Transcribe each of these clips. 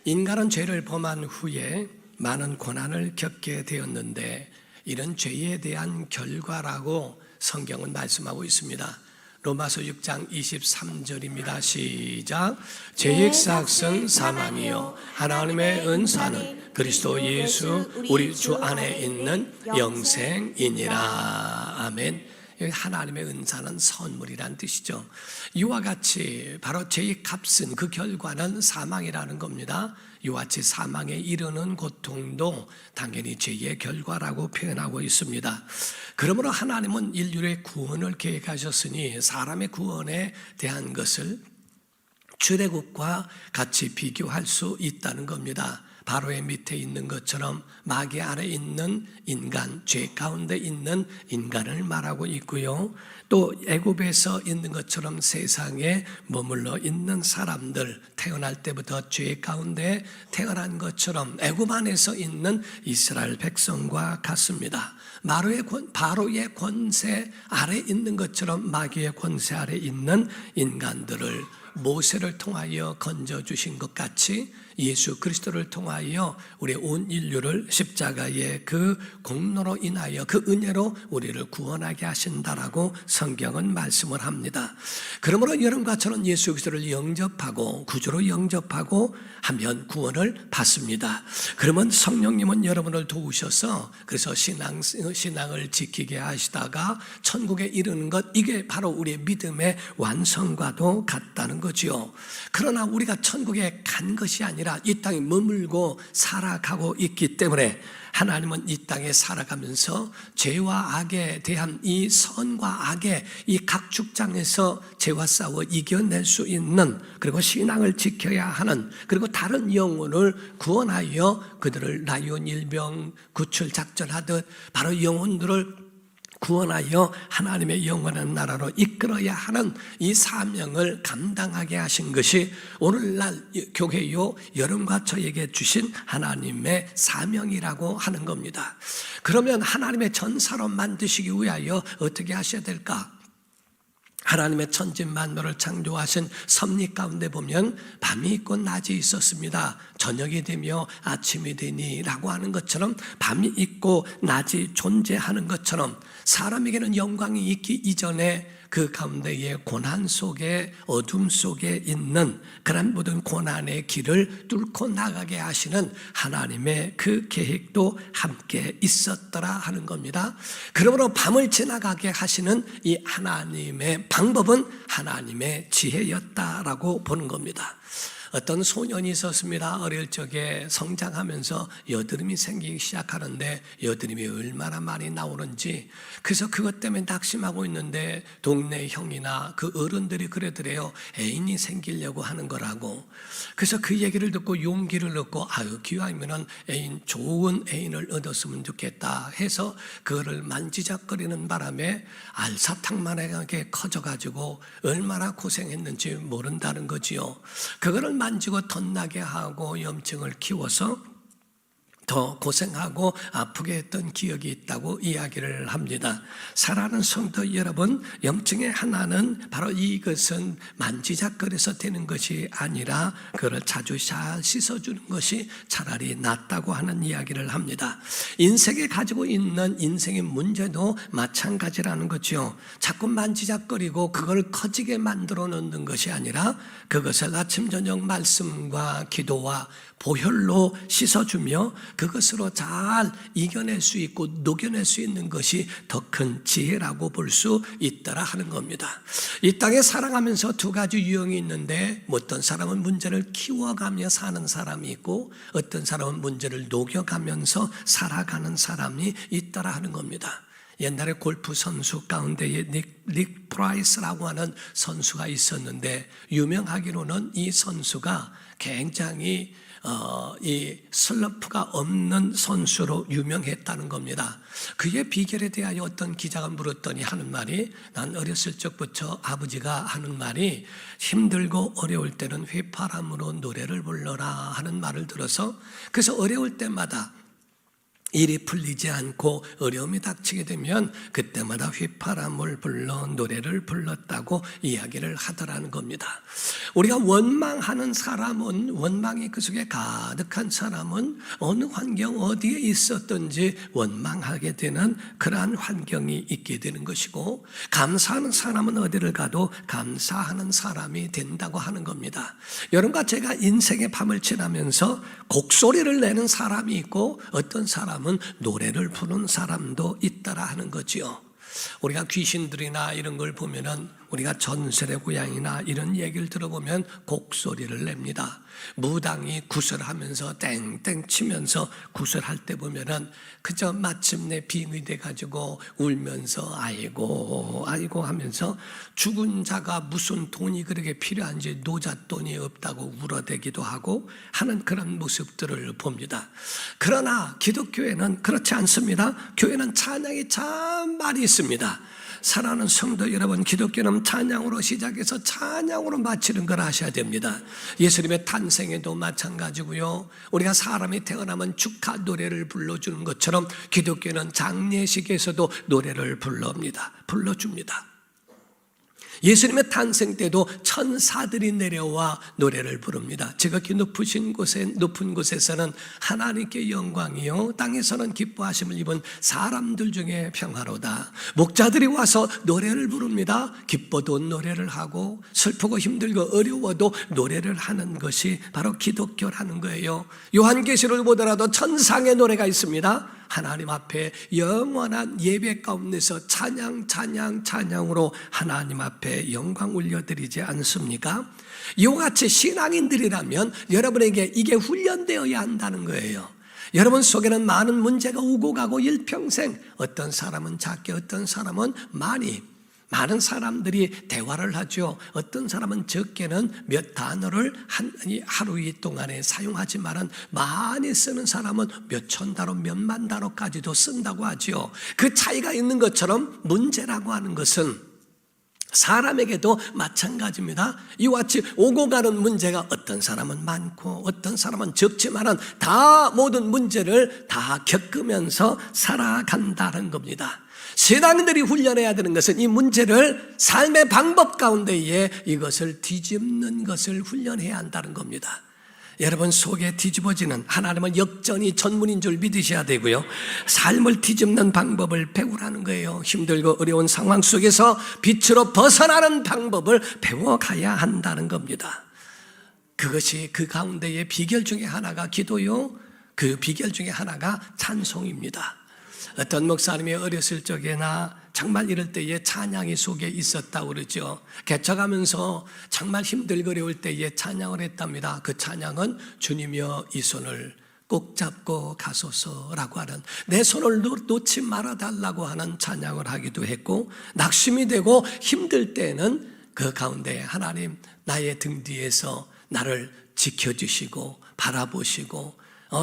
인간은 죄를 범한 후에 많은 고난을 겪게 되었는데 이런 죄에 대한 결과라고 성경은 말씀하고 있습니다. 로마서 6장 23절입니다. 시작. 죄의 삭은 사망이요 하나님의 은사는 그리스도 예수 우리 주 안에 있는 영생이니라. 아멘. 하나님의 은사는 선물이란 뜻이죠. 이와 같이 바로 죄의 값은, 그 결과는 사망이라는 겁니다. 이와 같이 사망에 이르는 고통도 당연히 죄의 결과라고 표현하고 있습니다. 그러므로 하나님은 인류의 구원을 계획하셨으니 사람의 구원에 대한 것을 출애굽과 같이 비교할 수 있다는 겁니다. 바로의 밑에 있는 것처럼 마귀 아래 있는 인간, 죄 가운데 있는 인간을 말하고 있고요. 또 애굽에서 있는 것처럼 세상에 머물러 있는 사람들, 태어날 때부터 죄 가운데 태어난 것처럼 애굽 안에서 있는 이스라엘 백성과 같습니다. 바로의 권세 아래 있는 것처럼 마귀의 권세 아래 있는 인간들을 모세를 통하여 건져주신 것 같이 예수 그리스도를 통하여 우리 온 인류를 십자가의 그 공로로 인하여 그 은혜로 우리를 구원하게 하신다라고 성경은 말씀을 합니다. 그러므로 여러분과 저는 예수 그리스도를 영접하고 구주로 영접하고 하면 구원을 받습니다. 그러면 성령님은 여러분을 도우셔서 그래서 신앙을 지키게 하시다가 천국에 이르는 것, 이게 바로 우리의 믿음의 완성과도 같다는 거지요. 그러나 우리가 천국에 간 것이 아니라 이 땅에 머물고 살아가고 있기 때문에 하나님은 이 땅에 살아가면서 죄와 악에 대한 이 선과 악의 이 각축장에서 죄와 싸워 이겨낼 수 있는, 그리고 신앙을 지켜야 하는, 그리고 다른 영혼을 구원하여 그들을 라이온 일병 구출 작전하듯 바로 영혼들을 구원하여 하나님의 영원한 나라로 이끌어야 하는 이 사명을 감당하게 하신 것이 오늘날 교회요 여러분과 저에게 주신 하나님의 사명이라고 하는 겁니다. 그러면 하나님의 전사로 만드시기 위하여 어떻게 하셔야 될까? 하나님의 천지만물을 창조하신 섭리 가운데 보면 밤이 있고 낮이 있었습니다. 저녁이 되며 아침이 되니라고 하는 것처럼 밤이 있고 낮이 존재하는 것처럼 사람에게는 영광이 있기 이전에 그 가운데의 고난 속에, 어둠 속에 있는 그런 모든 고난의 길을 뚫고 나가게 하시는 하나님의 그 계획도 함께 있었더라 하는 겁니다. 그러므로 밤을 지나가게 하시는 이 하나님의 방법은 하나님의 지혜였다라고 보는 겁니다. 어떤 소년이 있었습니다. 어릴 적에 성장하면서 여드름이 생기기 시작하는데 여드름이 얼마나 많이 나오는지, 그래서 그것 때문에 낙심하고 있는데 동네 형이나 그 어른들이 그러더래요. 애인이 생기려고 하는 거라고. 그래서 그 얘기를 듣고 용기를 얻고 기왕이면 좋은 애인을 얻었으면 좋겠다 해서 그거를 만지작거리는 바람에 알사탕만하게 커져가지고 얼마나 고생했는지 모른다는 거지요. 그거를 만지고 덧나게 하고 염증을 키워서 더 고생하고 아프게 했던 기억이 있다고 이야기를 합니다. 사랑하는 성도 여러분, 염증의 하나는 바로 이것은 만지작거려서 되는 것이 아니라 그걸 자주 잘 씻어주는 것이 차라리 낫다고 하는 이야기를 합니다. 인생에 가지고 있는 인생의 문제도 마찬가지라는 거죠. 자꾸 만지작거리고 그걸 커지게 만들어 놓는 것이 아니라 그것을 아침 저녁 말씀과 기도와 보혈로 씻어주며 그것으로 잘 이겨낼 수 있고 녹여낼 수 있는 것이 더 큰 지혜라고 볼 수 있더라 하는 겁니다. 이 땅에 살아가면서 두 가지 유형이 있는데 어떤 사람은 문제를 키워가며 사는 사람이 있고 어떤 사람은 문제를 녹여가면서 살아가는 사람이 있더라 하는 겁니다. 옛날에 골프 선수 가운데에 닉 프라이스라고 하는 선수가 있었는데 유명하기로는 이 선수가 굉장히 이 슬럼프가 없는 선수로 유명했다는 겁니다. 그의 비결에 대하여 어떤 기자가 물었더니 하는 말이, 난 어렸을 적부터 아버지가 하는 말이 힘들고 어려울 때는 휘파람으로 노래를 불러라 하는 말을 들어서, 그래서 어려울 때마다 일이 풀리지 않고 어려움이 닥치게 되면 그때마다 휘파람을 불러 노래를 불렀다고 이야기를 하더라는 겁니다. 우리가 원망하는 사람은, 원망이 그 속에 가득한 사람은 어느 환경 어디에 있었든지 원망하게 되는 그러한 환경이 있게 되는 것이고, 감사하는 사람은 어디를 가도 감사하는 사람이 된다고 하는 겁니다. 여러분과 제가 인생의 밤을 지나면서 곡소리를 내는 사람이 있고 어떤 사람은 노래를 부르는 사람도 있다라 하는 거지요. 우리가 귀신들이나 이런 걸 보면은, 우리가 전설의 고향이나 이런 얘기를 들어보면 곡소리를 냅니다. 무당이 구슬하면서 땡땡 치면서 구슬할 때 보면은 그저 마침내 빙의 돼 가지고 울면서 아이고 아이고 하면서 죽은 자가 무슨 돈이 그렇게 필요한지 노잣돈이 없다고 울어대기도 하고 하는 그런 모습들을 봅니다. 그러나 기독교에는 그렇지 않습니다. 교회는 찬양이 참 많이 있습니다. 사랑하는 성도 여러분, 기독교는 찬양으로 시작해서 찬양으로 마치는 걸 아셔야 됩니다. 예수님의 탄생에도 마찬가지고요, 우리가 사람이 태어나면 축하 노래를 불러주는 것처럼 기독교는 장례식에서도 노래를 불러줍니다. 예수님의 탄생 때도 천사들이 내려와 노래를 부릅니다. 지극히 높은 곳에서는 하나님께 영광이요, 땅에서는 기뻐하심을 입은 사람들 중에 평화로다. 목자들이 와서 노래를 부릅니다. 기뻐도 노래를 하고 슬프고 힘들고 어려워도 노래를 하는 것이 바로 기독교라는 거예요. 요한계시록을 보더라도 천상의 노래가 있습니다. 하나님 앞에 영원한 예배 가운데서 찬양으로 하나님 앞에 영광 올려드리지 않습니까? 이와 같이 신앙인들이라면 여러분에게 이게 훈련되어야 한다는 거예요. 여러분 속에는 많은 문제가 오고 가고 일평생, 어떤 사람은 작게 어떤 사람은 많은 사람들이 대화를 하죠. 어떤 사람은 적게는 몇 단어를 하루 동안에 사용하지만 많이 쓰는 사람은 몇천 단어, 몇만 단어까지도 쓴다고 하죠. 그 차이가 있는 것처럼 문제라고 하는 것은 사람에게도 마찬가지입니다. 이와 같이 오고 가는 문제가 어떤 사람은 많고 어떤 사람은 적지만 다 모든 문제를 다 겪으면서 살아간다는 겁니다. 신앙인들이 훈련해야 되는 것은 이 문제를 삶의 방법 가운데에 이것을 뒤집는 것을 훈련해야 한다는 겁니다. 여러분 속에 뒤집어지는, 하나님은 역전이 전문인 줄 믿으셔야 되고요, 삶을 뒤집는 방법을 배우라는 거예요. 힘들고 어려운 상황 속에서 빛으로 벗어나는 방법을 배워가야 한다는 겁니다. 그것이 그 가운데의 비결 중에 하나가 기도요, 그 비결 중에 하나가 찬송입니다. 어떤 목사님이 어렸을 적에나 정말 이럴 때에 찬양이 속에 있었다고 그러죠. 개척하면서 정말 힘들고 어려울 때에 찬양을 했답니다. 그 찬양은 주님이여 이 손을 꼭 잡고 가소서라고 하는, 내 손을 놓지 말아달라고 하는 찬양을 하기도 했고, 낙심이 되고 힘들 때는 그 가운데 하나님 나의 등 뒤에서 나를 지켜주시고 바라보시고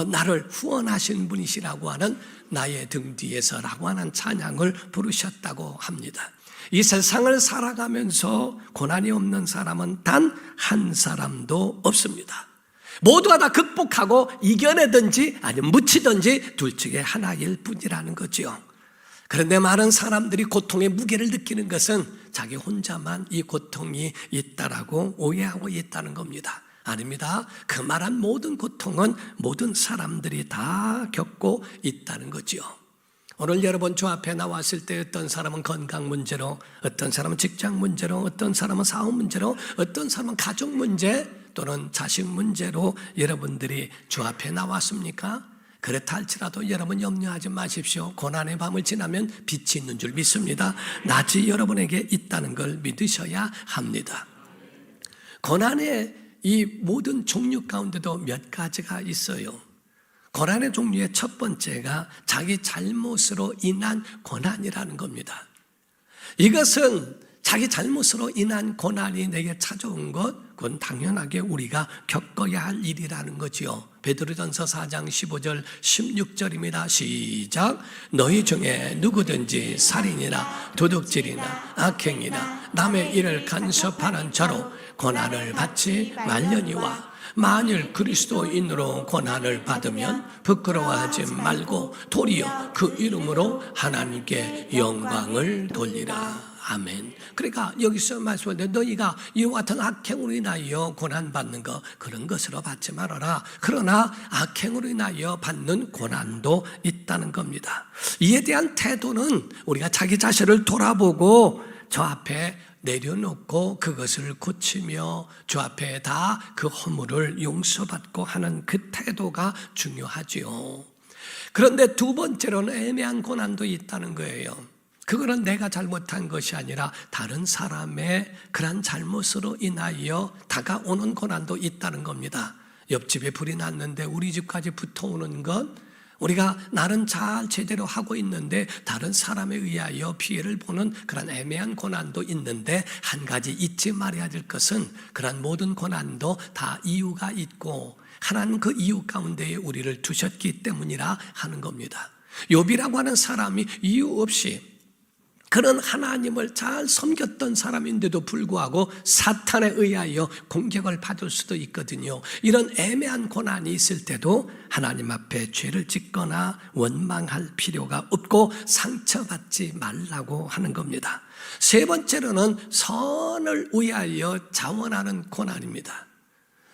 나를 후원하신 분이시라고 하는 나의 등 뒤에서라고 하는 찬양을 부르셨다고 합니다. 이 세상을 살아가면서 고난이 없는 사람은 단 한 사람도 없습니다. 모두가 다 극복하고 이겨내든지 아니면 묻히든지 둘 중에 하나일 뿐이라는 거죠. 그런데 많은 사람들이 고통의 무게를 느끼는 것은 자기 혼자만 이 고통이 있다라고 오해하고 있다는 겁니다. 아닙니다. 그 말한 모든 고통은 모든 사람들이 다 겪고 있다는 거지요. 오늘 여러분 저 앞에 나왔을 때 어떤 사람은 건강 문제로, 어떤 사람은 직장 문제로, 어떤 사람은 사업 문제로, 어떤 사람은 가족 문제 또는 자식 문제로 여러분들이 저 앞에 나왔습니까? 그렇다 할지라도 여러분 염려하지 마십시오. 고난의 밤을 지나면 빛이 있는 줄 믿습니다. 낮이 여러분에게 있다는 걸 믿으셔야 합니다. 고난의 이 모든 종류 가운데도 몇 가지가 있어요. 고난의 종류의 첫 번째가 자기 잘못으로 인한 고난이라는 겁니다. 이것은 자기 잘못으로 인한 고난이 내게 찾아온 것, 그건 당연하게 우리가 겪어야 할 일이라는 거지요. 베드로전서 4장 15절 16절입니다. 시작. 너희 중에 누구든지 살인이나 도둑질이나 악행이나 남의 일을 간섭하는 자로 고난을 받지 말려니와 만일 그리스도인으로 고난을 받으면 부끄러워하지 말고 도리어 그 이름으로 하나님께 영광을 돌리라. 아멘. 그러니까 여기서 말씀하는데 너희가 이와 같은 악행으로 인하여 고난받는 것 그런 것으로 받지 말아라. 그러나 악행으로 인하여 받는 고난도 있다는 겁니다. 이에 대한 태도는 우리가 자기 자신을 돌아보고 저 앞에 내려놓고 그것을 고치며 주 앞에 다 그 허물을 용서받고 하는 그 태도가 중요하지요. 그런데 두 번째로는 애매한 고난도 있다는 거예요. 그거는 내가 잘못한 것이 아니라 다른 사람의 그런 잘못으로 인하여 다가오는 고난도 있다는 겁니다. 옆집에 불이 났는데 우리 집까지 붙어오는 것, 우리가 나는 잘 제대로 하고 있는데 다른 사람에 의하여 피해를 보는 그런 애매한 고난도 있는데 한 가지 잊지 말아야 될 것은 그런 모든 고난도 다 이유가 있고 하나님 그 이유 가운데에 우리를 두셨기 때문이라 하는 겁니다. 욥이라고 하는 사람이 이유 없이 그런 하나님을 잘 섬겼던 사람인데도 불구하고 사탄에 의하여 공격을 받을 수도 있거든요. 이런 애매한 고난이 있을 때도 하나님 앞에 죄를 짓거나 원망할 필요가 없고 상처받지 말라고 하는 겁니다. 세 번째로는 선을 위하여 자원하는 고난입니다.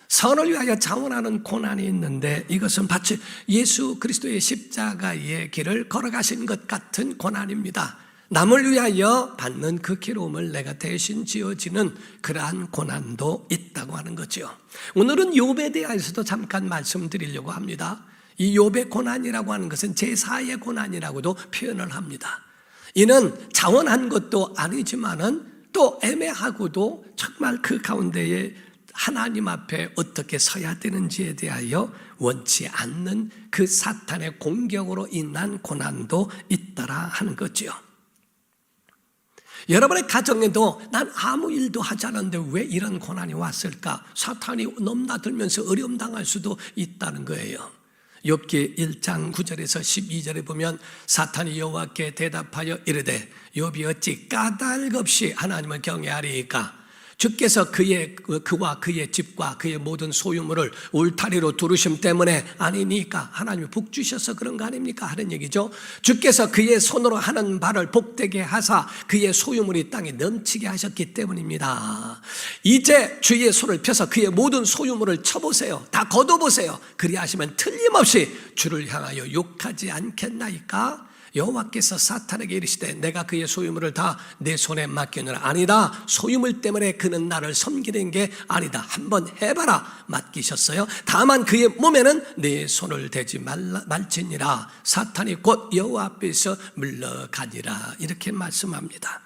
선을 위하여 자원하는 고난이 있는데 이것은 마치 예수 그리스도의 십자가의 길을 걸어가신 것 같은 고난입니다. 남을 위하여 받는 그 괴로움을 내가 대신 지어지는 그러한 고난도 있다고 하는 거죠. 오늘은 욥에 대해서도 잠깐 말씀드리려고 합니다. 이 욥의 고난이라고 하는 것은 제4의 고난이라고도 표현을 합니다. 이는 자원한 것도 아니지만은 또 애매하고도 정말 그 가운데에 하나님 앞에 어떻게 서야 되는지에 대하여 원치 않는 그 사탄의 공격으로 인한 고난도 있다라 하는 거죠. 여러분의 가정에도 난 아무 일도 하지 않았는데 왜 이런 고난이 왔을까? 사탄이 넘나들면서 어려움 당할 수도 있다는 거예요. 욥기 1장 9절에서 12절에 보면 사탄이 여호와께 대답하여 이르되 욥이 어찌 까닭 없이 하나님을 경외하리이까? 주께서 그와 그의 집과 그의 모든 소유물을 울타리로 두르심 때문에 아니니까 하나님이 복 주셔서 그런 거 아닙니까? 하는 얘기죠. 주께서 그의 손으로 하는 바를 복되게 하사 그의 소유물이 땅에 넘치게 하셨기 때문입니다. 이제 주의 손을 펴서 그의 모든 소유물을 쳐보세요. 다 걷어보세요. 그리하시면 틀림없이 주를 향하여 욕하지 않겠나이까? 여호와께서 사탄에게 이르시되 내가 그의 소유물을 다 내 손에 맡기느라. 아니다. 소유물 때문에 그는 나를 섬기는 게 아니다. 한번 해봐라. 맡기셨어요. 다만 그의 몸에는 내 손을 대지 말지니라. 사탄이 곧 여호와 앞에서 물러가니라. 이렇게 말씀합니다.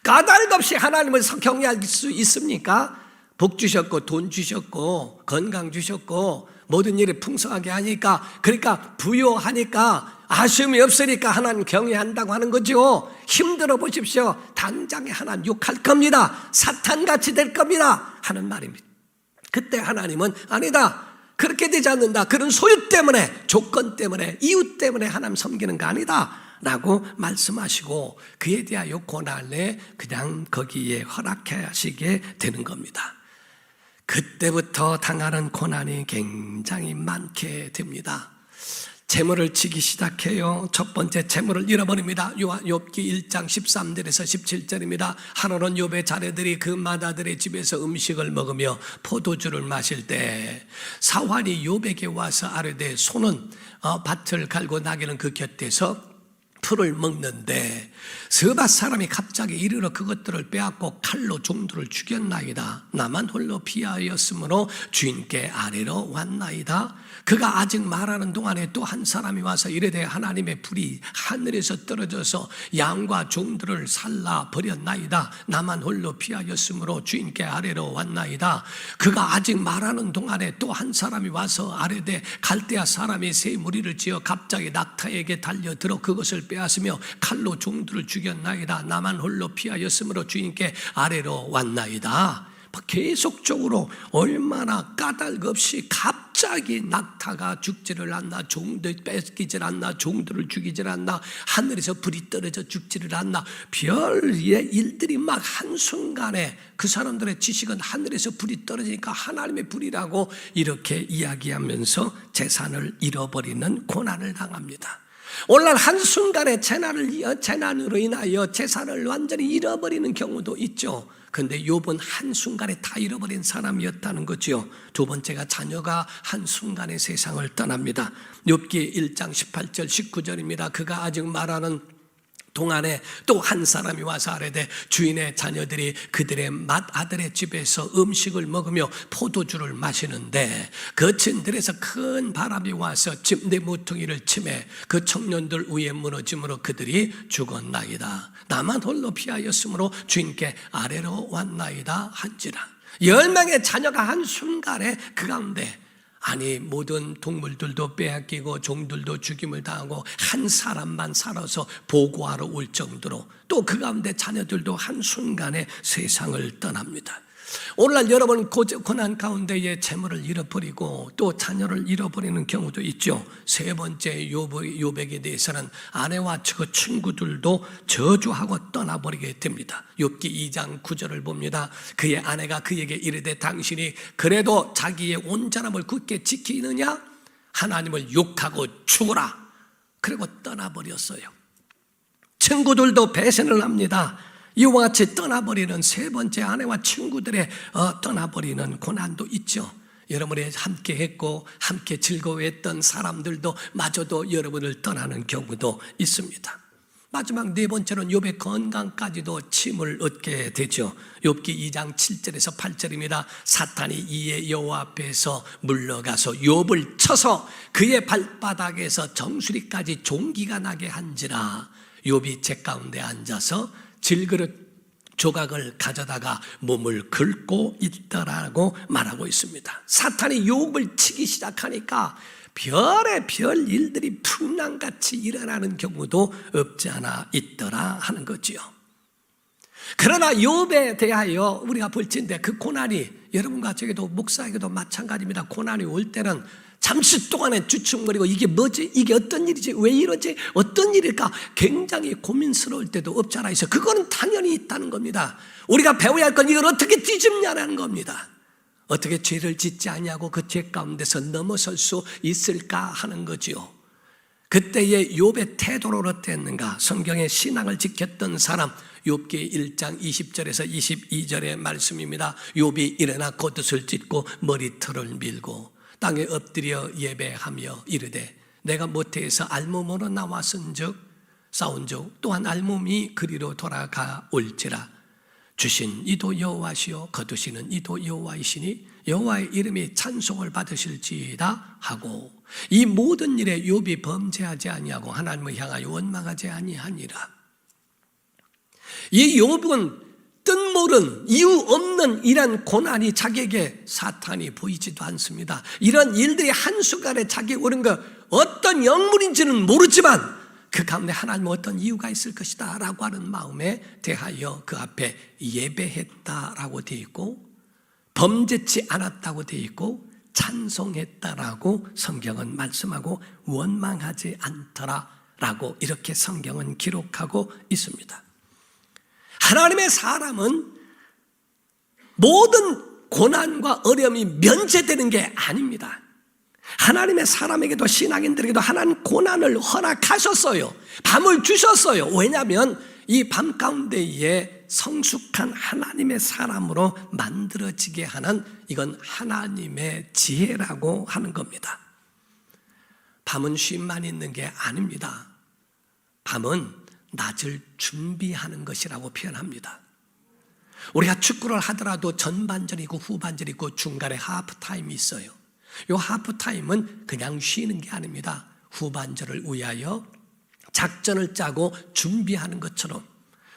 까닭 없이 하나님을 경외할 수 있습니까? 복 주셨고 돈 주셨고 건강 주셨고 모든 일이 풍성하게 하니까, 그러니까 부유하니까 아쉬움이 없으니까 하나님 경외한다고 하는 거죠. 힘들어 보십시오. 당장에 하나님 욕할 겁니다. 사탄같이 될 겁니다 하는 말입니다. 그때 하나님은 아니다, 그렇게 되지 않는다. 그런 소유 때문에, 조건 때문에, 이유 때문에 하나님 섬기는 거 아니다 라고 말씀하시고 그에 대하여 고난에 그냥 거기에 허락하시게 되는 겁니다. 그때부터 당하는 고난이 굉장히 많게 됩니다. 재물을 치기 시작해요. 첫 번째 재물을 잃어버립니다. 욥기 1장 13절에서 17절입니다. 하루는 욥의 자녀들이 그 마다들의 집에서 음식을 먹으며 포도주를 마실 때 사환이 욥에게 와서 아뢰되 소는 밭을 갈고 나귀는 그 곁에서 풀을 먹는데 스밧 사람이 갑자기 이르러 그것들을 빼앗고 칼로 종들을 죽였나이다. 나만 홀로 피하였으므로 주인께 아래로 왔나이다. 그가 아직 말하는 동안에 또 한 사람이 와서 이르되 하나님의 불이 하늘에서 떨어져서 양과 종들을 살라 버렸나이다. 나만 홀로 피하였으므로 주인께 아래로 왔나이다. 그가 아직 말하는 동안에 또 한 사람이 와서 아뢰되 갈대아 사람이 새 무리를 지어 갑자기 낙타에게 달려들어 그것을 빼앗으며 칼로 종들을 죽였나이다. 나만 홀로 피하였으므로 주인께 아래로 왔나이다. 계속적으로 얼마나 까닭 없이 갑자기 갑자기 낙타가 죽지를 않나, 종들 뺏기질 않나, 종들을 죽이질 않나, 하늘에서 불이 떨어져 죽지를 않나, 별의 일들이 막 한순간에, 그 사람들의 지식은 하늘에서 불이 떨어지니까 하나님의 불이라고 이렇게 이야기하면서 재산을 잃어버리는 고난을 당합니다. 오늘날 한순간에 재난으로 인하여 재산을 완전히 잃어버리는 경우도 있죠. 그런데 욥은 한순간에 다 잃어버린 사람이었다는 거죠. 두 번째가 자녀가 한순간에 세상을 떠납니다. 욥기 1장 18절 19절입니다. 그가 아직 말하는 동안에 또 한 사람이 와서 아뢰되 주인의 자녀들이 그들의 맏아들의 집에서 음식을 먹으며 포도주를 마시는데 그 진들에서 큰 바람이 와서 집 내 모퉁이를 치매 그 청년들 위에 무너짐으로 그들이 죽었나이다. 나만 홀로 피하였으므로 주인께 아래로 왔나이다 한지라. 10명의 자녀가 한순간에 그 가운데, 아니 모든 동물들도 빼앗기고 종들도 죽임을 당하고 한 사람만 살아서 보고하러 올 정도로, 또 그 가운데 자녀들도 한순간에 세상을 떠납니다. 오늘날 여러분 고난 가운데에 재물을 잃어버리고 또 자녀를 잃어버리는 경우도 있죠. 세 번째 욥에게 대해서는 아내와 그 친구들도 저주하고 떠나버리게 됩니다. 욥기 2장 9절을 봅니다. 그의 아내가 그에게 이르되 당신이 그래도 자기의 온전함을 굳게 지키느냐? 하나님을 욕하고 죽어라. 그리고 떠나버렸어요. 친구들도 배신을 합니다. 이와 같이 떠나버리는 세 번째 아내와 친구들의 떠나버리는 고난도 있죠. 여러분이 함께 했고 함께 즐거워했던 사람들도 마저도 여러분을 떠나는 경우도 있습니다. 마지막 네 번째는 욥의 건강까지도 침을 얻게 되죠. 욥기 2장 7절에서 8절입니다. 사탄이 이에 여호와 앞에서 물러가서 욥을 쳐서 그의 발바닥에서 정수리까지 종기가 나게 한지라. 욥이 제 가운데 앉아서 질그릇 조각을 가져다가 몸을 긁고 있더라고 말하고 있습니다. 사탄이 욥을 치기 시작하니까 별의 별 일들이 풍랑같이 일어나는 경우도 없지 않아 있더라 하는 거지요. 그러나 욥에 대하여 우리가 볼진데 그 고난이 여러분과 저에게도 목사에게도 마찬가지입니다. 고난이 올 때는 잠시 동안에 주춤거리고 이게 뭐지? 이게 어떤 일이지? 왜 이러지? 어떤 일일까? 굉장히 고민스러울 때도 없지 않아 있어. 그거는 당연히 있다는 겁니다. 우리가 배워야 할 건 이걸 어떻게 뒤집냐는 겁니다. 어떻게 죄를 짓지 않냐고 그 죄 가운데서 넘어설 수 있을까 하는 거지요. 그때의 욥의 태도를 어땠는가? 성경의 신앙을 지켰던 사람, 욥기 1장 20절에서 22절의 말씀입니다. 욥이 일어나 겉옷을 찢고 머리털을 밀고 땅에 엎드려 예배하며 이르되 내가 모태에서 알몸으로 나왔은즉 싸운즉 또한 알몸이 그리로 돌아가 올지라. 주신 이도 여호와시요 거두시는 이도 여호와이시니 여호와의 이름이 찬송을 받으실지이다 하고, 이 모든 일에 욥이 범죄하지 아니하고 하나님을 향하여 원망하지 아니하니라. 이 욥은 뜻모른 이유 없는 이런 고난이 자기에게 사탄이 보이지도 않습니다. 이런 일들이 한순간에 자기에게 오는 것, 어떤 영문인지는 모르지만 그 가운데 하나님은 어떤 이유가 있을 것이다 라고 하는 마음에 대하여 그 앞에 예배했다라고 되어 있고, 범죄치 않았다고 되어 있고, 찬송했다라고 성경은 말씀하고 원망하지 않더라라고 이렇게 성경은 기록하고 있습니다. 하나님의 사람은 모든 고난과 어려움이 면제되는 게 아닙니다. 하나님의 사람에게도 신앙인들에게도 하나님 고난을 허락하셨어요. 밤을 주셨어요. 왜냐하면 이 밤 가운데에 성숙한 하나님의 사람으로 만들어지게 하는, 이건 하나님의 지혜라고 하는 겁니다. 밤은 쉼만 있는 게 아닙니다. 밤은 낮을 준비하는 것이라고 표현합니다. 우리가 축구를 하더라도 전반전 있고 후반전 있고 중간에 하프타임이 있어요. 이 하프타임은 그냥 쉬는 게 아닙니다. 후반전을 위하여 작전을 짜고 준비하는 것처럼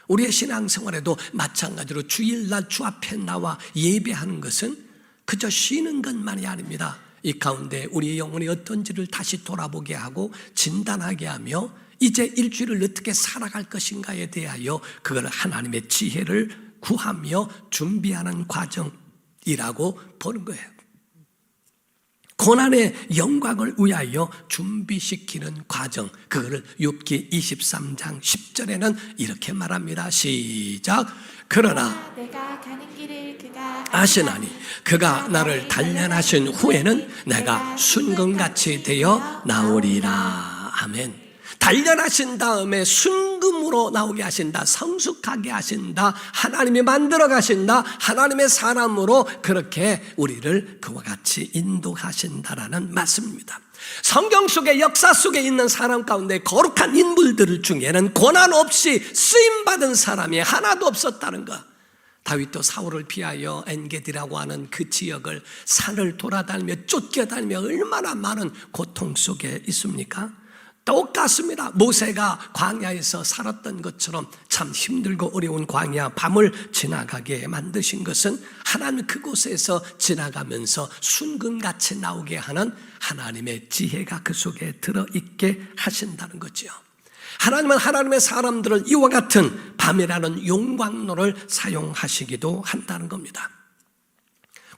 우리의 신앙생활에도 마찬가지로 주일날 주 앞에 나와 예배하는 것은 그저 쉬는 것만이 아닙니다. 이 가운데 우리의 영혼이 어떤지를 다시 돌아보게 하고 진단하게 하며 이제 일주일을 어떻게 살아갈 것인가에 대하여 그걸 하나님의 지혜를 구하며 준비하는 과정이라고 보는 거예요. 고난의 영광을 위하여 준비시키는 과정, 그거를 욥기 23장 10절에는 이렇게 말합니다. 시작. 그러나 내가 가는 길을 그가 아시나니 그가 나를 단련하신 후에는 내가 순금같이 되어 나오리라. 아멘. 단련하신 다음에 순금으로 나오게 하신다. 성숙하게 하신다. 하나님이 만들어 가신다. 하나님의 사람으로 그렇게 우리를 그와 같이 인도하신다라는 말씀입니다. 성경 속의 역사 속에 있는 사람 가운데 거룩한 인물들 중에는 고난 없이 쓰임받은 사람이 하나도 없었다는 것. 다윗도 사울을 피하여 엔게디라고 하는 그 지역을 산을 돌아다니며 쫓겨다니며 얼마나 많은 고통 속에 있습니까? 똑같습니다. 모세가 광야에서 살았던 것처럼 참 힘들고 어려운 광야 밤을 지나가게 만드신 것은 하나님 그곳에서 지나가면서 순금같이 나오게 하는 하나님의 지혜가 그 속에 들어있게 하신다는 거죠. 하나님은 하나님의 사람들을 이와 같은 밤이라는 용광로를 사용하시기도 한다는 겁니다.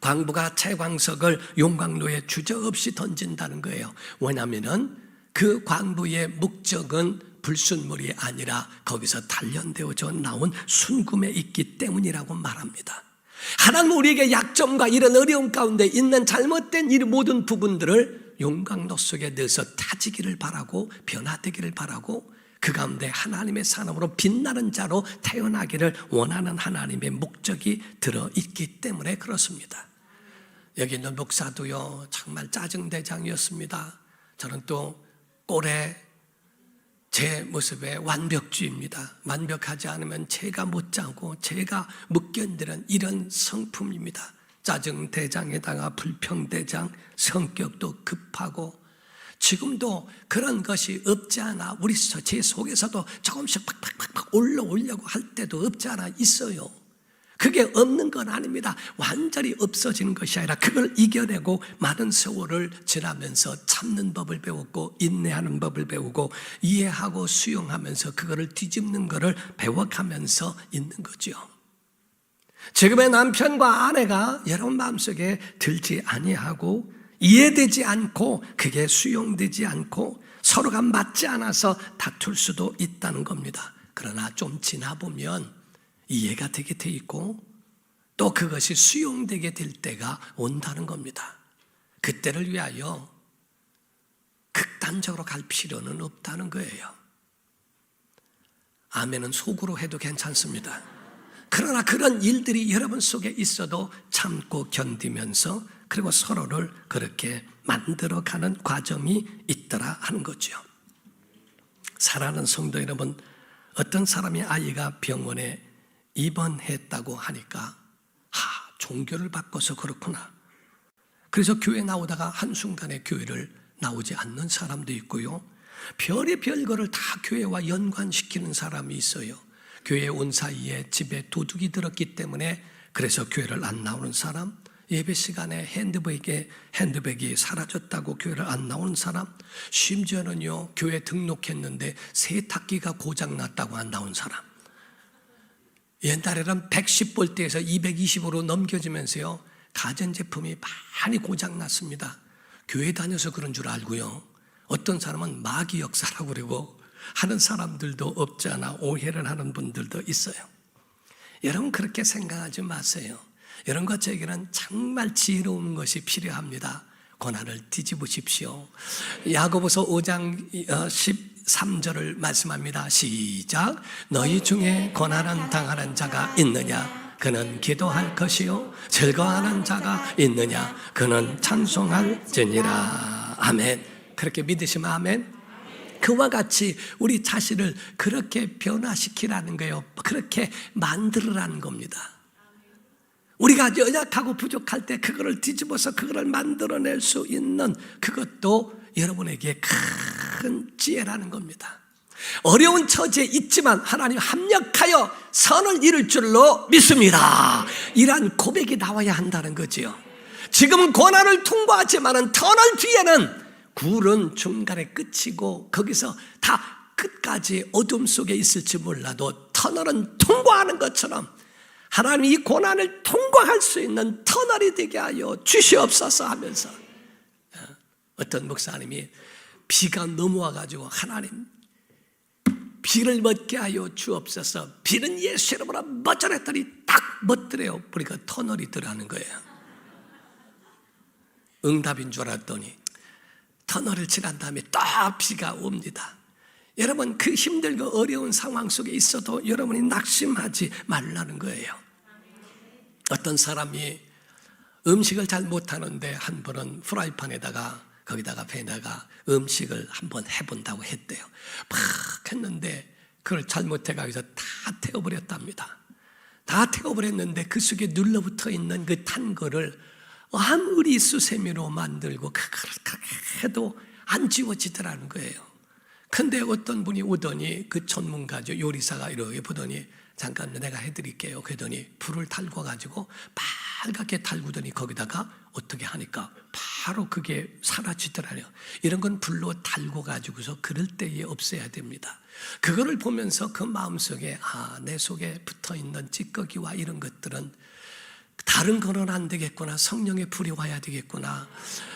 광부가 채광석을 용광로에 주저없이 던진다는 거예요. 왜냐하면 그 광부의 목적은 불순물이 아니라 거기서 단련되어져 나온 순금에 있기 때문이라고 말합니다. 하나님 우리에게 약점과 이런 어려움 가운데 있는 잘못된 이 모든 부분들을 용광로 속에 넣어서 타지기를 바라고 변화되기를 바라고 그 가운데 하나님의 사람으로 빛나는 자로 태어나기를 원하는 하나님의 목적이 들어있기 때문에 그렇습니다. 여기 있는 목사도요 정말 짜증대장이었습니다. 저는 또 꼴에 제 모습에 완벽주의입니다. 완벽하지 않으면 제가 못 자고 제가 못 견디는 이런 성품입니다. 짜증대장에다가 불평대장, 성격도 급하고 지금도 그런 것이 없지 않아 우리 제 속에서도 조금씩 팍팍팍 올라오려고 할 때도 없지 않아 있어요. 그게 없는 건 아닙니다. 완전히 없어지는 것이 아니라 그걸 이겨내고 많은 세월을 지나면서 참는 법을 배웠고 인내하는 법을 배우고 이해하고 수용하면서 그거를 뒤집는 것을 배워가면서 있는 거죠. 지금의 남편과 아내가 여러분 마음속에 들지 아니하고 이해되지 않고 그게 수용되지 않고 서로가 맞지 않아서 다툴 수도 있다는 겁니다. 그러나 좀 지나보면 이해가 되게 돼 있고 또 그것이 수용되게 될 때가 온다는 겁니다. 그때를 위하여 극단적으로 갈 필요는 없다는 거예요. 아멘은 속으로 해도 괜찮습니다. 그러나 그런 일들이 여러분 속에 있어도 참고 견디면서 그리고 서로를 그렇게 만들어가는 과정이 있더라 하는 거죠. 사랑하는 성도 여러분, 어떤 사람이 아이가 병원에 입원했다고 하니까 종교를 바꿔서 그렇구나. 그래서 교회 나오다가 한순간에 교회를 나오지 않는 사람도 있고요. 별의별 거를 다 교회와 연관시키는 사람이 있어요. 교회에 온 사이에 집에 도둑이 들었기 때문에 그래서 교회를 안 나오는 사람, 예배 시간에 핸드백이 사라졌다고 교회를 안 나오는 사람, 심지어는요 교회 등록했는데 세탁기가 고장났다고 안 나온 사람. 옛날에는 110볼트에서 220으로 넘겨지면서요 가전제품이 많이 고장났습니다. 교회 다녀서 그런 줄 알고요, 어떤 사람은 마귀 역사라고 그러고 하는 사람들도 없지 않아 오해를 하는 분들도 있어요. 여러분 그렇게 생각하지 마세요. 여러분과 저에게는 정말 지혜로운 것이 필요합니다. 고난을 뒤집으십시오. 야고보서 5장 13절을 말씀합니다. 시작. 너희 중에 고난을 당하는 자가 있느냐? 그는 기도할 것이요 즐거워하는 자가 있느냐? 그는 찬송할지니라. 아멘. 그렇게 믿으시면 아멘. 그와 같이 우리 자신을 그렇게 변화시키라는 거예요. 그렇게 만들으라는 겁니다. 우리가 연약하고 부족할 때 그거를 뒤집어서 그거를 만들어낼 수 있는 그것도 여러분에게 큰 지혜라는 겁니다. 어려운 처지에 있지만 하나님 합력하여 선을 이룰 줄로 믿습니다. 이러한 고백이 나와야 한다는 거지요. 지금 고난을 통과하지만은 터널 뒤에는 굴은 중간에 끝이고 거기서 다 끝까지 어둠 속에 있을지 몰라도 터널은 통과하는 것처럼 하나님이 이 고난을 통과할 수 있는 터널이 되게 하여 주시옵소서 하면서 어떤 목사님이 비가 넘어와가지고 하나님 비를 멎게 하여 주옵소서. 비는 예수 이름으로 멎으라 했더니 딱 멎더래요. 보니까 터널이 들어가는 거예요. 응답인 줄 알았더니 터널을 지난 다음에 또 비가 옵니다. 여러분, 그 힘들고 어려운 상황 속에 있어도 여러분이 낙심하지 말라는 거예요. 어떤 사람이 음식을 잘 못하는데 한 번은 프라이팬에다가 거기다가 팬에다가 음식을 한번 해본다고 했대요. 막 했는데 그걸 잘못해가지고 다 태워버렸답니다. 다 태워버렸는데 그 속에 눌러붙어 있는 그 탄 거를 아무리 수세미로 만들고 해도 안 지워지더라는 거예요. 근데 어떤 분이 오더니 그 전문가죠, 요리사가 이렇게 보더니 잠깐 내가 해드릴게요. 그러더니 불을 달궈 가지고 빨갛게 달구더니 거기다가 어떻게 하니까 바로 그게 사라지더라요. 이런 건 불로 달궈 가지고서 그럴 때에 없애야 됩니다. 그거를 보면서 그 마음속에 내 속에 붙어있는 찌꺼기와 이런 것들은 다른 거는 안 되겠구나. 성령의 불이 와야 되겠구나.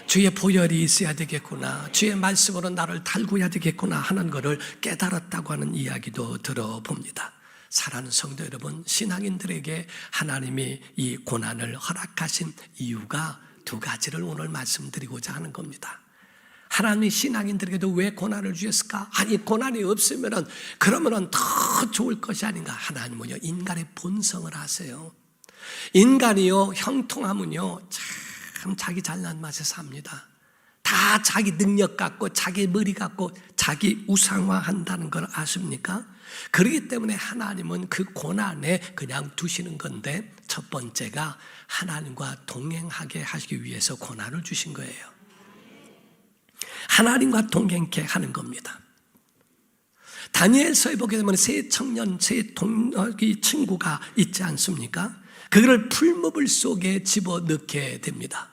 주의 보혈이 있어야 되겠구나. 주의 말씀으로 나를 달구어야 되겠구나 하는 것을 깨달았다고 하는 이야기도 들어봅니다. 사랑하는 성도 여러분, 신앙인들에게 하나님이 이 고난을 허락하신 이유가 두 가지를 오늘 말씀드리고자 하는 겁니다. 하나님이 신앙인들에게도 왜 고난을 주셨을까? 아니, 고난이 없으면은 그러면은 더 좋을 것이 아닌가? 하나님은요, 인간의 본성을 아세요. 인간이요, 형통하면요, 참 자기 잘난 맛에 삽니다. 다 자기 능력 갖고 자기 머리 갖고 자기 우상화한다는 걸 아십니까? 그렇기 때문에 하나님은 그 고난에 그냥 두시는 건데, 첫 번째가 하나님과 동행하게 하시기 위해서 고난을 주신 거예요. 하나님과 동행케 하는 겁니다. 다니엘서에 보게 되면 세 청년, 친구가 있지 않습니까? 그거를 풀무불 속에 집어넣게 됩니다.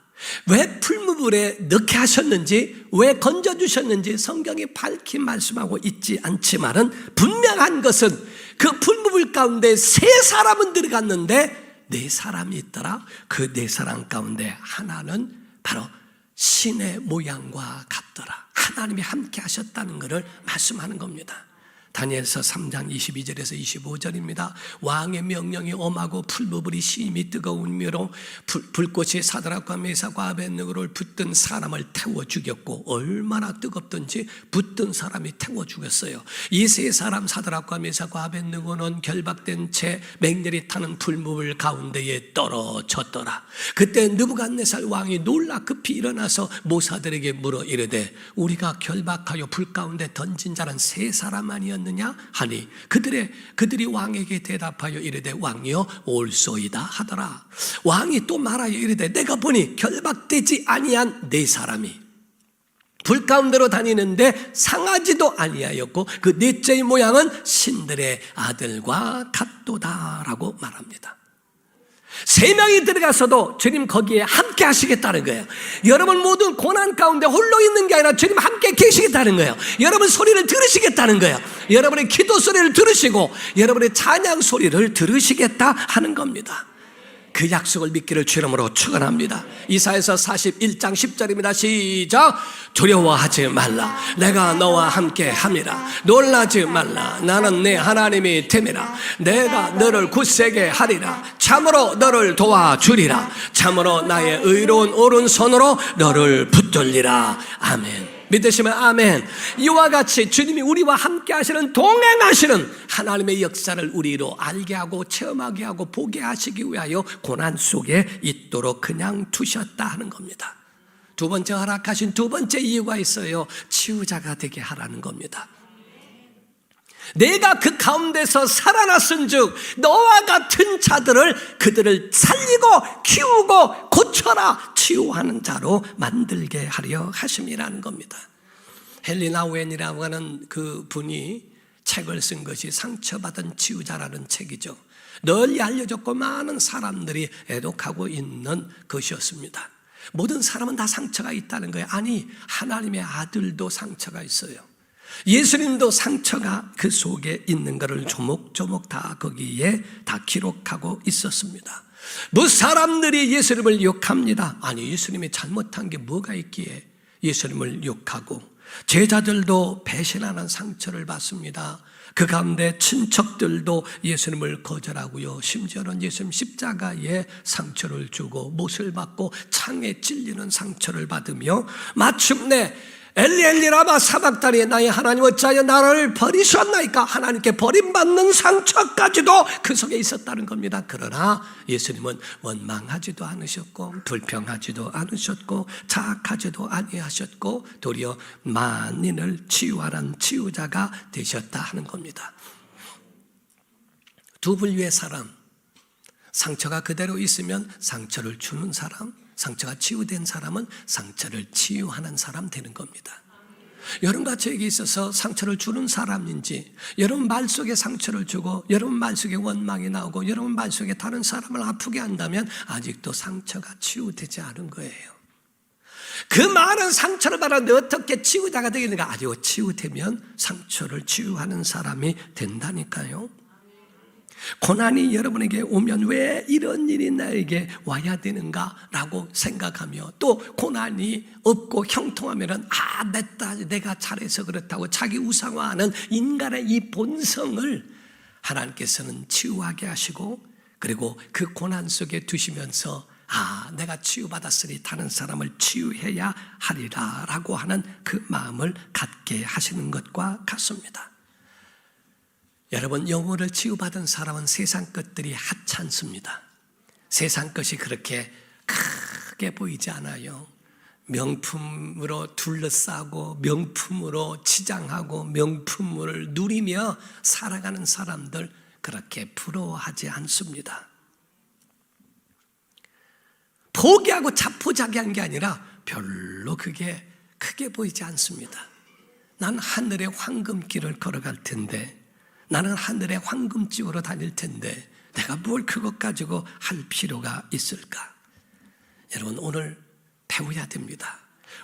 왜 풀무불에 넣게 하셨는지, 왜 건져주셨는지 성경이 밝히 말씀하고 있지 않지만은 분명한 것은 그 풀무불 가운데 세 사람은 들어갔는데 네 사람이 있더라. 그 네 사람 가운데 하나는 바로 신의 모양과 같더라. 하나님이 함께 하셨다는 것을 말씀하는 겁니다. 다니엘서 3장 22절에서 25절입니다. 왕의 명령이 엄하고 풀무불이 심히 뜨거운 미로 불꽃이 사드락과 메삭과 아벳느고를 붙든 사람을 태워 죽였고, 얼마나 뜨겁든지 붙든 사람이 태워 죽였어요. 이 세 사람 사드락과 메삭과 아벳느고는 결박된 채 맹렬히 타는 풀무불 가운데에 떨어졌더라. 그때 느부갓네살 왕이 놀라 급히 일어나서 모사들에게 물어 이르되, 우리가 결박하여 불 가운데 던진 자는 세 사람 아니었느냐 하니, 그들이 왕에게 대답하여 이르되, 왕이여 옳소이다 하더라. 왕이 또 말하여 이르되, 내가 보니 결박되지 아니한 네 사람이 불 가운데로 다니는데 상하지도 아니하였고 그 넷째의 모양은 신들의 아들과 같도다라고 말합니다. 세 명이 들어가서도 주님 거기에 함께 하시겠다는 거예요. 여러분 모든 고난 가운데 홀로 있는 게 아니라 주님 함께 계시겠다는 거예요. 여러분 소리를 들으시겠다는 거예요. 여러분의 기도 소리를 들으시고 여러분의 찬양 소리를 들으시겠다 하는 겁니다. 그 약속을 믿기를 주 이름으로 축원합니다. 이사야서 41장 10절입니다. 시작. 두려워하지 말라. 내가 너와 함께 함이라. 놀라지 말라. 나는 네 하나님이 됨이라. 내가 너를 굳세게 하리라. 참으로 너를 도와주리라. 참으로 나의 의로운 오른손으로 너를 붙들리라. 아멘. 믿으시면 아멘. 이와 같이 주님이 우리와 함께 하시는, 동행하시는 하나님의 역사를 우리로 알게 하고 체험하게 하고 보게 하시기 위하여 고난 속에 있도록 그냥 두셨다 하는 겁니다. 두 번째 허락하신 두 번째 이유가 있어요. 치유자가 되게 하라는 겁니다. 내가 그 가운데서 살아났은즉 너와 같은 자들을, 그들을 살리고 키우고 고쳐라, 치유하는 자로 만들게 하려 하심이라는 겁니다. 헬리나 웬이라고 하는 그 분이 책을 쓴 것이 상처받은 치유자라는 책이죠. 널리 알려졌고 많은 사람들이 애독하고 있는 것이었습니다. 모든 사람은 다 상처가 있다는 거예요. 아니, 하나님의 아들도 상처가 있어요. 예수님도 상처가 그 속에 있는 것을 조목조목 다 거기에 다 기록하고 있었습니다. 뭐 사람들이 예수님을 욕합니다. 아니, 예수님이 잘못한 게 뭐가 있기에? 예수님을 욕하고 제자들도 배신하는 상처를 받습니다. 그 가운데 친척들도 예수님을 거절하고요. 심지어는 예수님 십자가에 상처를 주고 못을 받고 창에 찔리는 상처를 받으며 마침내 엘리 엘리 라마 사박다니 나의 하나님 어찌하여 나를 버리셨나이까 하나님께 버림받는 상처까지도 그 속에 있었다는 겁니다. 그러나 예수님은 원망하지도 않으셨고 불평하지도 않으셨고 자학하지도 아니하셨고 도리어 만인을 치유하는 치유자가 되셨다 하는 겁니다. 두 부류의 사람, 상처가 그대로 있으면 상처를 주는 사람, 상처가 치유된 사람은 상처를 치유하는 사람 되는 겁니다. 여러분과 저에게 있어서 상처를 주는 사람인지, 여러분 말 속에 상처를 주고 여러분 말 속에 원망이 나오고 여러분 말 속에 다른 사람을 아프게 한다면 아직도 상처가 치유되지 않은 거예요. 그 많은 상처를 받았는데 어떻게 치유자가 되겠는가? 아주 치유되면 상처를 치유하는 사람이 된다니까요. 고난이 여러분에게 오면 왜 이런 일이 나에게 와야 되는가 라고 생각하며 또 고난이 없고 형통하면 내가 잘해서 그렇다고 자기 우상화하는 인간의 이 본성을 하나님께서는 치유하게 하시고 그리고 그 고난 속에 두시면서 내가 치유받았으니 다른 사람을 치유해야 하리라 라고 하는 그 마음을 갖게 하시는 것과 같습니다. 여러분, 영혼을 치유받은 사람은 세상 것들이 하찮습니다. 세상 것이 그렇게 크게 보이지 않아요. 명품으로 둘러싸고 명품으로 치장하고 명품을 누리며 살아가는 사람들 그렇게 부러워하지 않습니다. 포기하고 자포자기한 게 아니라 별로 그게 크게 보이지 않습니다. 난 하늘의 황금길을 걸어갈 텐데, 나는 하늘의 황금집으로 다닐 텐데 내가 뭘 그것 가지고 할 필요가 있을까? 여러분, 오늘 배워야 됩니다.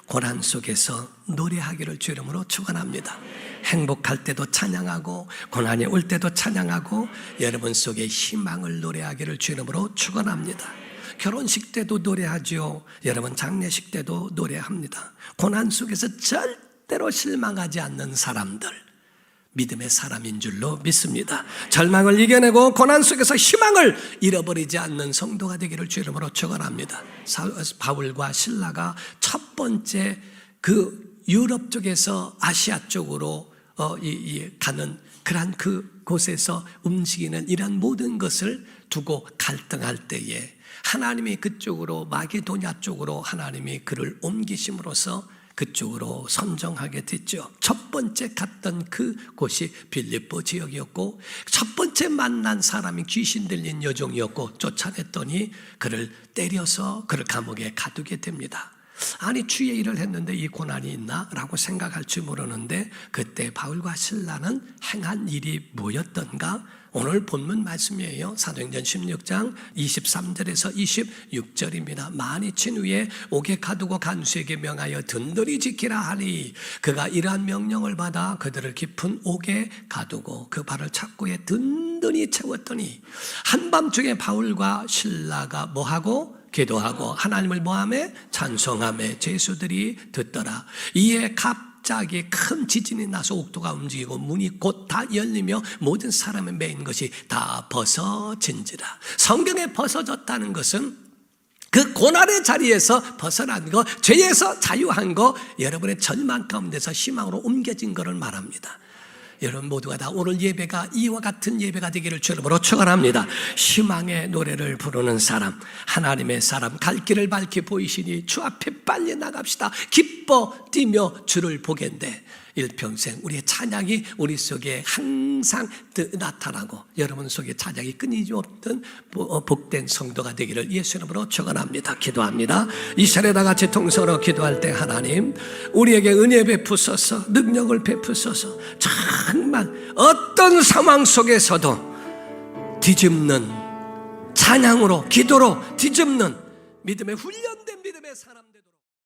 고난 속에서 노래하기를 주 이름으로 축원합니다. 행복할 때도 찬양하고 고난이 올 때도 찬양하고 여러분 속에 희망을 노래하기를 주 이름으로 축원합니다. 결혼식 때도 노래하죠. 여러분 장례식 때도 노래합니다. 고난 속에서 절대로 실망하지 않는 사람들, 믿음의 사람인 줄로 믿습니다. 절망을 이겨내고 고난 속에서 희망을 잃어버리지 않는 성도가 되기를 주 이름으로 축원합니다. 바울과 실라가 첫 번째 그 유럽 쪽에서 아시아 쪽으로 가는 그러한 그 곳에서 움직이는 이러한 모든 것을 두고 갈등할 때에 하나님이 그쪽으로 마게도냐 쪽으로 하나님이 그를 옮기심으로써 그쪽으로 선정하게 됐죠. 첫 번째 갔던 그 곳이 빌립보 지역이었고 첫 번째 만난 사람이 귀신 들린 여종이었고 쫓아냈더니 그를 때려서 그를 감옥에 가두게 됩니다. 아니 주의 일을 했는데 이 고난이 있나? 라고 생각할 줄 모르는데 그때 바울과 실라는 행한 일이 뭐였던가? 오늘 본문 말씀이에요. 사도행전 16장 23절에서 26절입니다. 많이 친 후에 옥에 가두고 간수에게 명하여 든든히 지키라 하니 그가 이러한 명령을 받아 그들을 깊은 옥에 가두고 그 발을 착고에 든든히 채웠더니 한밤중에 바울과 실라가 뭐하고? 기도하고 하나님을 모함에 찬송함에 제수들이 듣더라. 이에 갑자기 큰 지진이 나서 옥도가 움직이고 문이 곧 다 열리며 모든 사람의 매인 것이 다 벗어진지라. 성경에 벗어졌다는 것은 그 고난의 자리에서 벗어난 거, 죄에서 자유한 거, 여러분의 절망 가운데서 희망으로 옮겨진 것을 말합니다. 여러분 모두가 다 오늘 예배가 이와 같은 예배가 되기를 주 이름으로 축원합니다. 희망의 노래를 부르는 사람, 하나님의 사람, 갈 길을 밝히 보이시니 주 앞에 빨리 나갑시다. 기뻐 뛰며 주를 보겠는데 일평생 우리의 찬양이 우리 속에 항상 나타나고 여러분 속에 찬양이 끊이지 없던 복된 성도가 되기를 예수 이름으로 축원합니다. 기도합니다. 이 시간에 다 같이 통성으로 기도할 때 하나님 우리에게 은혜 베푸소서, 능력을 베푸소서. 정말 어떤 상황 속에서도 뒤집는 찬양으로 기도로 뒤집는 믿음의 훈련된 믿음의 사람들